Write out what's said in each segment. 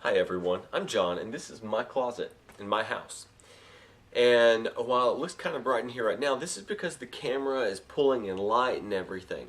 Hi everyone, I'm John and this is my closet in my house. And while it looks kind of bright in here right now, this is because the camera is pulling in light and everything.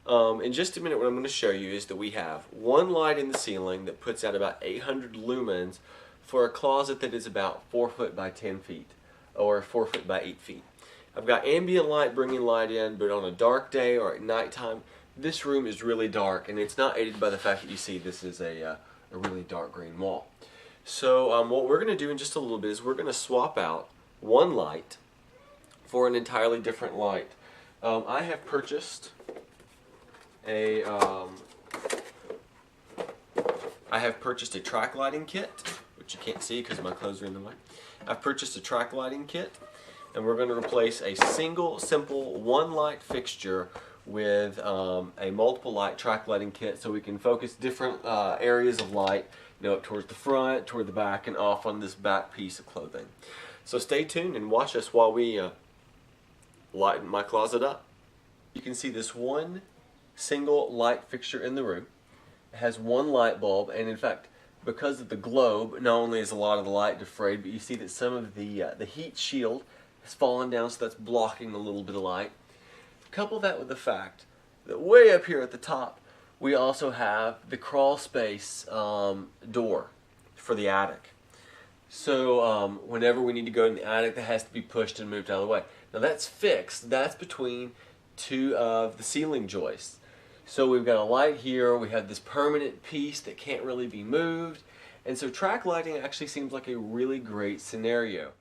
In just a minute what I'm going to show you is that we have one light in the ceiling that puts out about 800 lumens for a closet that is about 4 foot by 10 feet or 4 foot by 8 feet. I've got ambient light bringing light in, but on a dark day or at nighttime this room is really dark, and it's not aided by the fact that you see this is a really dark green wall. So what we're going to do in just a little bit is we're going to swap out one light for an entirely different light. I have purchased a track lighting kit, which you can't see because my clothes are in the way. I've purchased a track lighting kit, and we're going to replace a single, simple one light fixture with a multiple light track lighting kit, so we can focus different areas of light, up towards the front, toward the back, and off on this back piece of clothing. So stay tuned and watch us while we lighten my closet up. You can see this one single light fixture in the room. It has one light bulb, and in fact, because of the globe, not only is a lot of the light defrayed, but you see that some of the heat shield has fallen down, so that's blocking a little bit of light. Couple that with the fact that way up here at the top we also have the crawl space door for the attic. So whenever we need to go in the attic, that has to be pushed and moved out of the way. Now that's fixed. That's between two of the ceiling joists. So we've got a light here, we have this permanent piece that can't really be moved, and so track lighting actually seems like a really great scenario.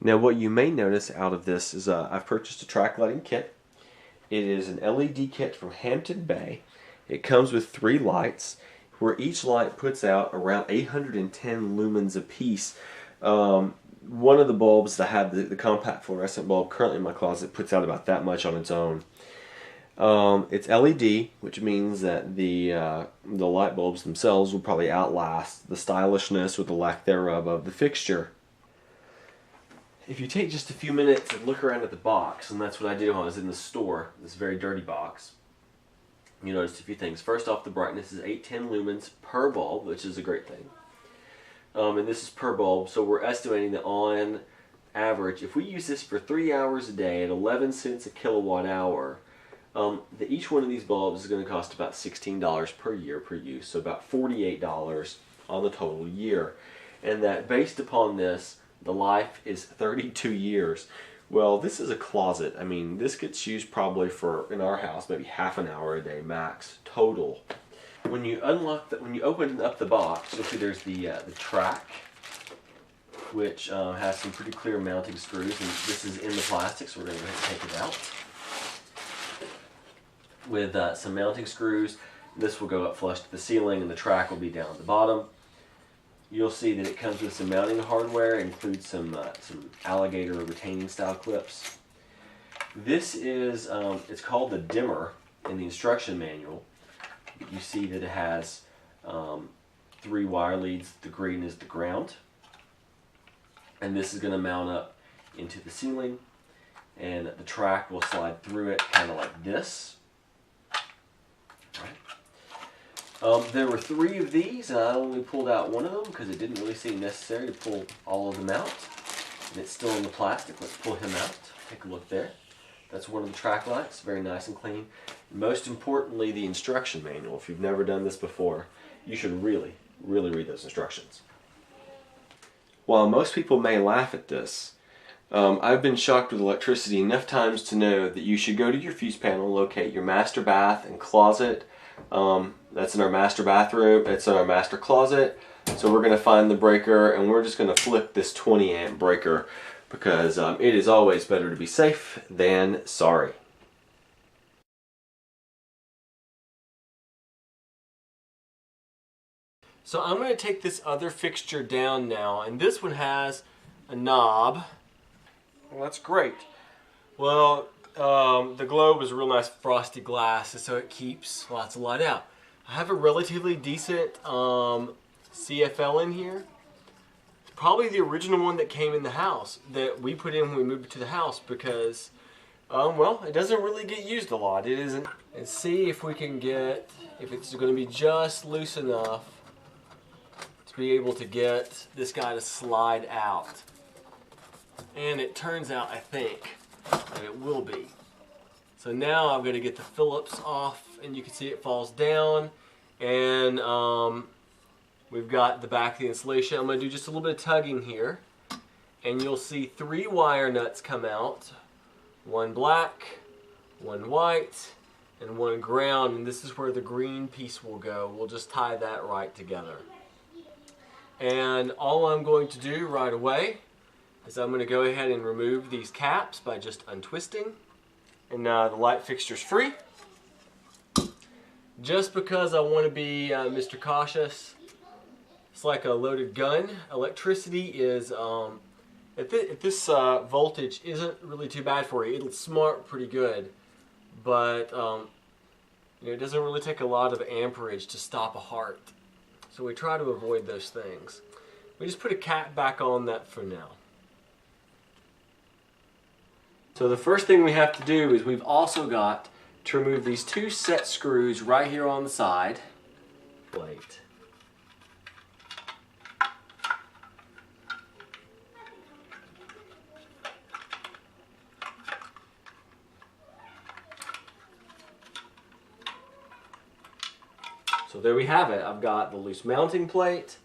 Now what you may notice out of this is I've purchased a track lighting kit. It is an LED kit from Hampton. It comes with 3 lights, where each light puts out around 810 lumens apiece. One of the bulbs that I have, the compact fluorescent bulb currently in my closet, puts out about that much on its own. It's LED, which means that the light bulbs themselves will probably outlast the stylishness or the lack thereof of the fixture. If you take just a few minutes and look around at the box, and that's what I did when I was in the store, this very dirty box, you notice a few things. First off, the brightness is 810 lumens per bulb, which is a great thing. And this is per bulb, so we're estimating that on average, if we use this for 3 hours a day at 11 cents a kilowatt hour, that each one of these bulbs is going to cost about $16 per year per use, so about $48 on the total year. And that based upon this, the life is 32 years. Well, this is a closet. I mean, this gets used probably for, in our house, maybe half an hour a day max total. When you open up the box, you'll see there's the track, which has some pretty clear mounting screws, and this is in the plastic, so we're going to go ahead and take it out. With some mounting screws, this will go up flush to the ceiling, and the track will be down at the bottom. You'll see that it comes with some mounting hardware, includes some alligator retaining style clips. This is, it's called the dimmer in the instruction manual. You see that it has 3 wire leads. The green is the ground. And this is going to mount up into the ceiling, and the track will slide through it kind of like this. There were 3 of these, and I only pulled out one of them because it didn't really seem necessary to pull all of them out. And it's still in the plastic. Let's pull him out. Take a look there. That's one of the track lights, very nice and clean. Most importantly, the instruction manual. If you've never done this before, you should really read those instructions. While most people may laugh at this, I've been shocked with electricity enough times to know that you should go to your fuse panel, locate your master bath and closet. That's in our master bathroom, it's in our master closet. So we're going to find the breaker, and we're just going to flip this 20 amp breaker, because it is always better to be safe than sorry. So I'm going to take this other fixture down now, and this one has a knob. Well, that's great. Well, the globe is real nice frosty glass, so it keeps lots of light out. I have a relatively decent CFL in here. It's probably the original one that came in the house that we put in when we moved to the house, because well, it doesn't really get used a lot. It isn't. And see if we can get, if it's going to be just loose enough to be able to get this guy to slide out. And it turns out, I think, that it will be. So now I'm going to get the Phillips off, and you can see it falls down. And we've got the back of the insulation. I'm going to do just a little bit of tugging here. And you'll see 3 wire nuts come out. 1 black, 1 white, and 1 ground. And this is where the green piece will go. We'll just tie that right together. And all I'm going to do right away is I'm going to go ahead and remove these caps by just untwisting. And the light fixture's free. Just because I want to be Mr. Cautious. It's like a loaded gun. Electricity is, if this voltage isn't really too bad for you, it'll smart pretty good. But you know, it doesn't really take a lot of amperage to stop a heart. So we try to avoid those things. We just put a cap back on that for now. So the first thing we have to do is we've also got to remove these 2 set screws right here on the side. Plate. So there we have it. I've got the loose mounting plate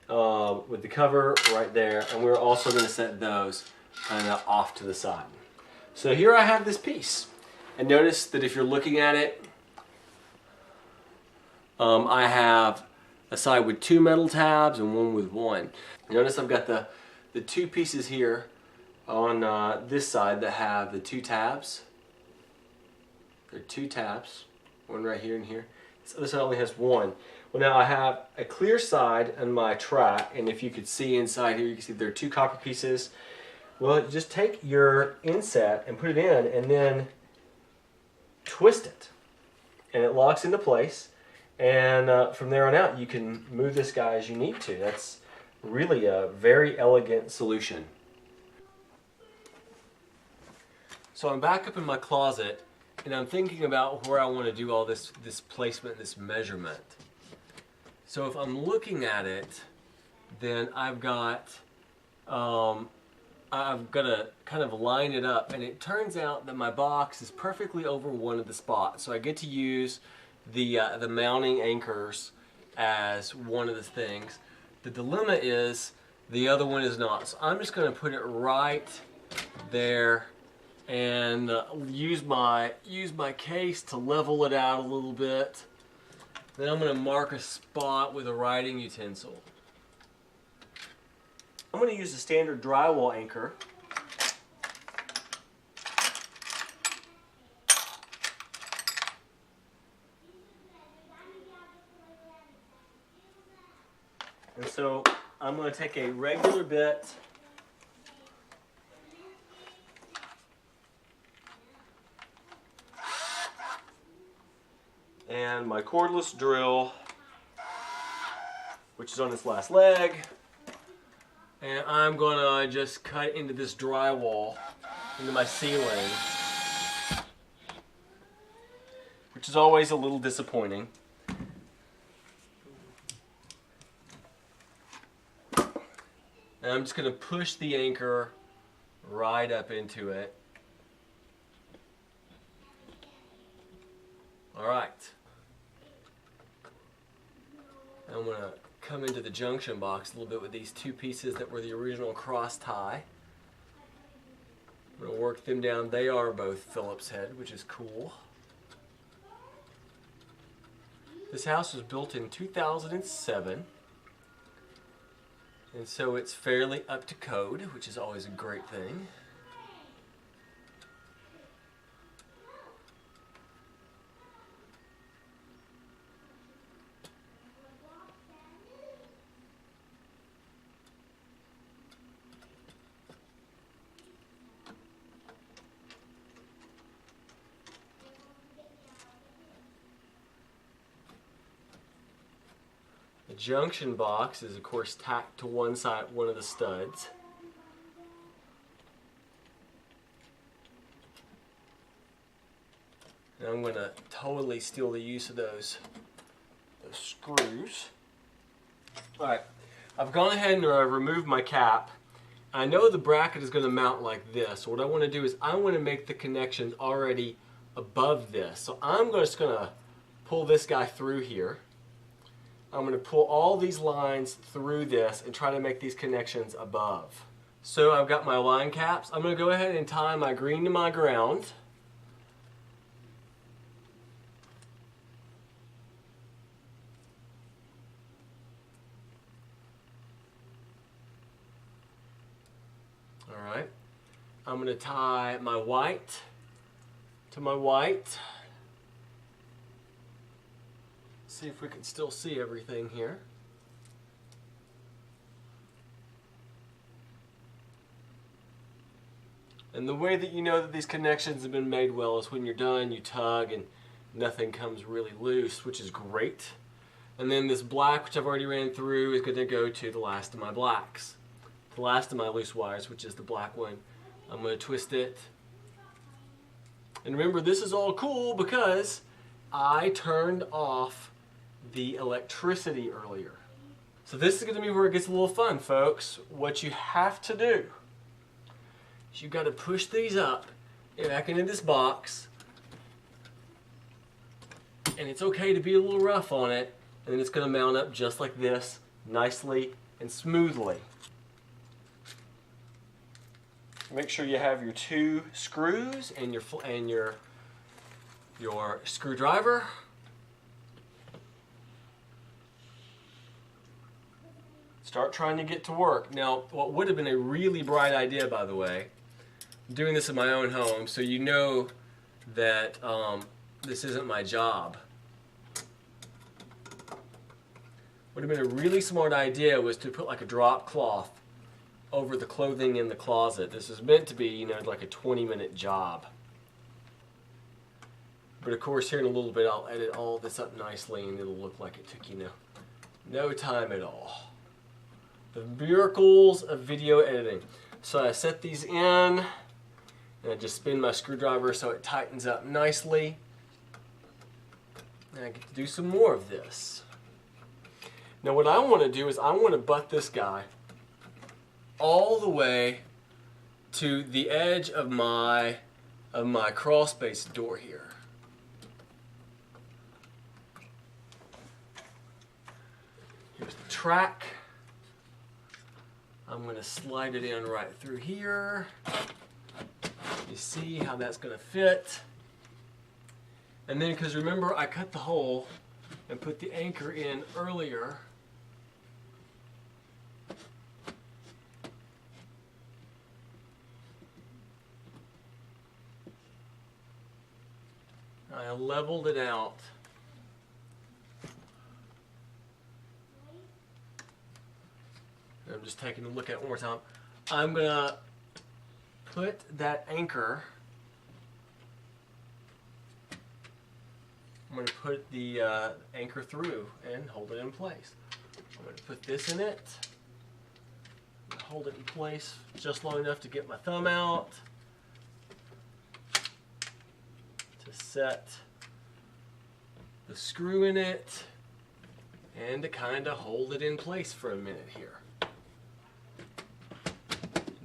with the cover right there, and we're also going to set those kind of off to the side. So here I have this piece, and notice that if you're looking at it, I have a side with 2 metal tabs and 1 with 1. Notice I've got the 2 pieces here on this side that have the 2 tabs. There are 2 tabs, 1 right here and here. This other side only has 1. Well, now I have a clear side on my track, and if you could see inside here, you can see there are 2 copper pieces. Well, just take your inset and put it in, and then twist it, and it locks into place. And from there on out, you can move this guy as you need to. That's really a very elegant solution. So I'm back up in my closet, and I'm thinking about where I want to do all this placement, this measurement. So if I'm looking at it, then I've got to kind of line it up, and it turns out that my box is perfectly over one of the spots. So I get to use the mounting anchors as one of the things. The dilemma is the other one is not. So I'm just going to put it right there and use my case to level it out a little bit. Then I'm going to mark a spot with a writing utensil. I'm going to use a standard drywall anchor. And so I'm going to take a regular bit and my cordless drill, which is on this last leg. And I'm going to just cut into this drywall, into my ceiling, which is always a little disappointing. And I'm just going to push the anchor right up into it. All right. I'm going to come into the junction box a little bit with these 2 pieces that were the original cross tie. I'm going to work them down. They are both Phillips head, which is cool. This house was built in 2007, and so it's fairly up to code, which is always a great thing. The junction box is of course tacked to one side, one of the studs. And I'm going to totally steal the use of those screws. Alright, I've gone ahead and removed my cap. I know the bracket is going to mount like this. So what I want to do is I want to make the connections already above this. So I'm just going to pull this guy through here. I'm going to pull all these lines through this and try to make these connections above. So I've got my line caps. I'm going to go ahead and tie my green to my ground. All right. I'm going to tie my white to my white. See if we can still see everything here. And the way that you know that these connections have been made well is when you're done, you tug and nothing comes really loose, which is great. And then this black, which I've already ran through, is going to go to the last of my blacks. The last of my loose wires, which is the black one. I'm going to twist it. And remember, this is all cool because I turned off the electricity earlier. So this is going to be where it gets a little fun, folks. What you have to do is you've got to push these up and back into this box. And it's okay to be a little rough on it. And then it's going to mount up just like this, nicely and smoothly. Make sure you have your 2 screws and your screwdriver. Start trying to get to work. Now, what would have been a really bright idea, by the way, I'm doing this in my own home, so you know that this isn't my job. Would have been a really smart idea was to put like a drop cloth over the clothing in the closet. This is meant to be, you know, like a 20-minute job. But of course, here in a little bit, I'll edit all this up nicely and it'll look like it took, you know, no time at all. The miracles of video editing. So I set these in and I just spin my screwdriver so it tightens up nicely. And I get to do some more of this. Now what I want to do is I want to butt this guy all the way to the edge of my crawl space door here. Here's the track. I'm going to slide it in right through here. You see how that's going to fit. And then, because remember I cut the hole and put the anchor in earlier, I leveled it out. I'm just taking a look at it one more time. I'm going to put that anchor, I'm going to put the anchor through and hold it in place. I'm going to put this in it, hold it in place just long enough to get my thumb out, to set the screw in it, and to kind of hold it in place for a minute here.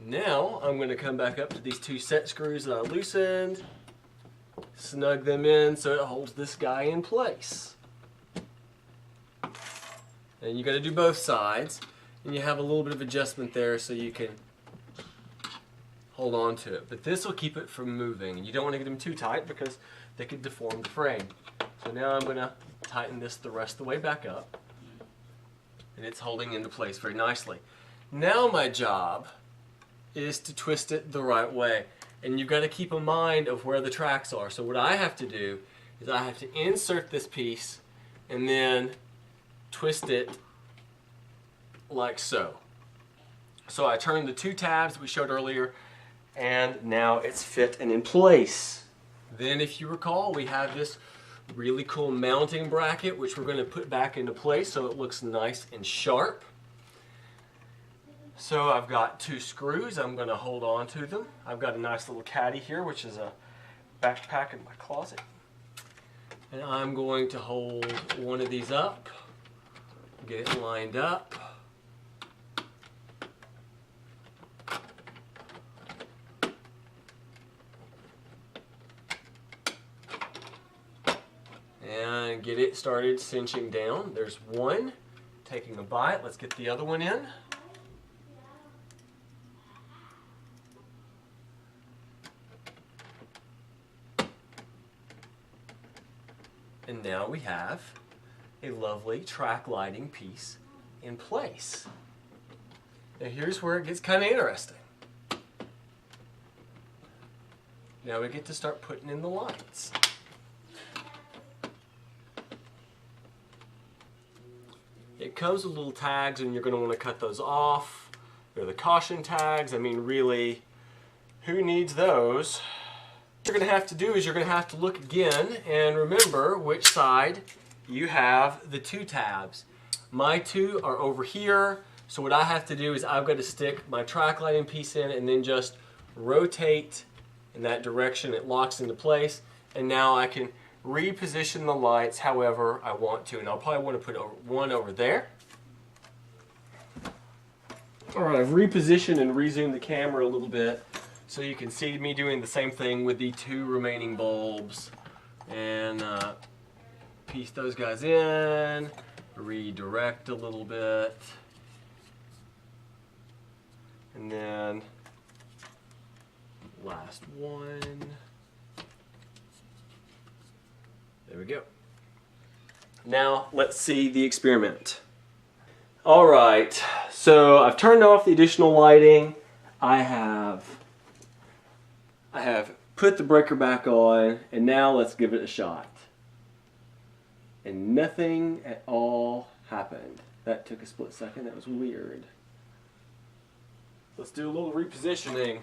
Now I'm going to come back up to these 2 set screws that I loosened, snug them in so it holds this guy in place. And you got to do both sides, and you have a little bit of adjustment there so you can hold on to it. But this will keep it from moving, and you don't want to get them too tight because they could deform the frame. So now I'm going to tighten this the rest of the way back up, and it's holding into place very nicely. Now my job is to twist it the right way. And you've got to keep a mind of where the tracks are. So what I have to do is I have to insert this piece and then twist it like so. So I turned the 2 tabs we showed earlier, and now it's fit and in place. Then if you recall, we have this really cool mounting bracket which we're going to put back into place so it looks nice and sharp. So I've got 2 screws. I'm going to hold on to them. I've got a nice little caddy here, which is a backpack in my closet. And I'm going to hold one of these up, get it lined up. and get it started cinching down. There's one taking a bite. Let's get the other one in. And now we have a lovely track lighting piece in place. Now here's where it gets kind of interesting. Now we get to start putting in the lights. It comes with little tags and you're going to want to cut those off. They're the caution tags. I mean, really, who needs those? What you're going to have to do is you're going to have to look again and remember which side you have the two tabs. My two are over here, so what I have to do is I've got to stick my track lighting piece in and then just rotate in that direction. It locks into place, and now I can reposition the lights however I want to, and I'll probably want to put one over there. Alright, I've repositioned and rezoomed the camera a little bit so you can see me doing the same thing with the two remaining bulbs. And piece those guys in, redirect a little bit, and then last one. There we go. Now let's see the experiment. All right, so I've turned off the additional lighting. I have put the breaker back on, and now let's give it a shot. And nothing at all happened. That took a split second. That was weird. Let's do a little repositioning.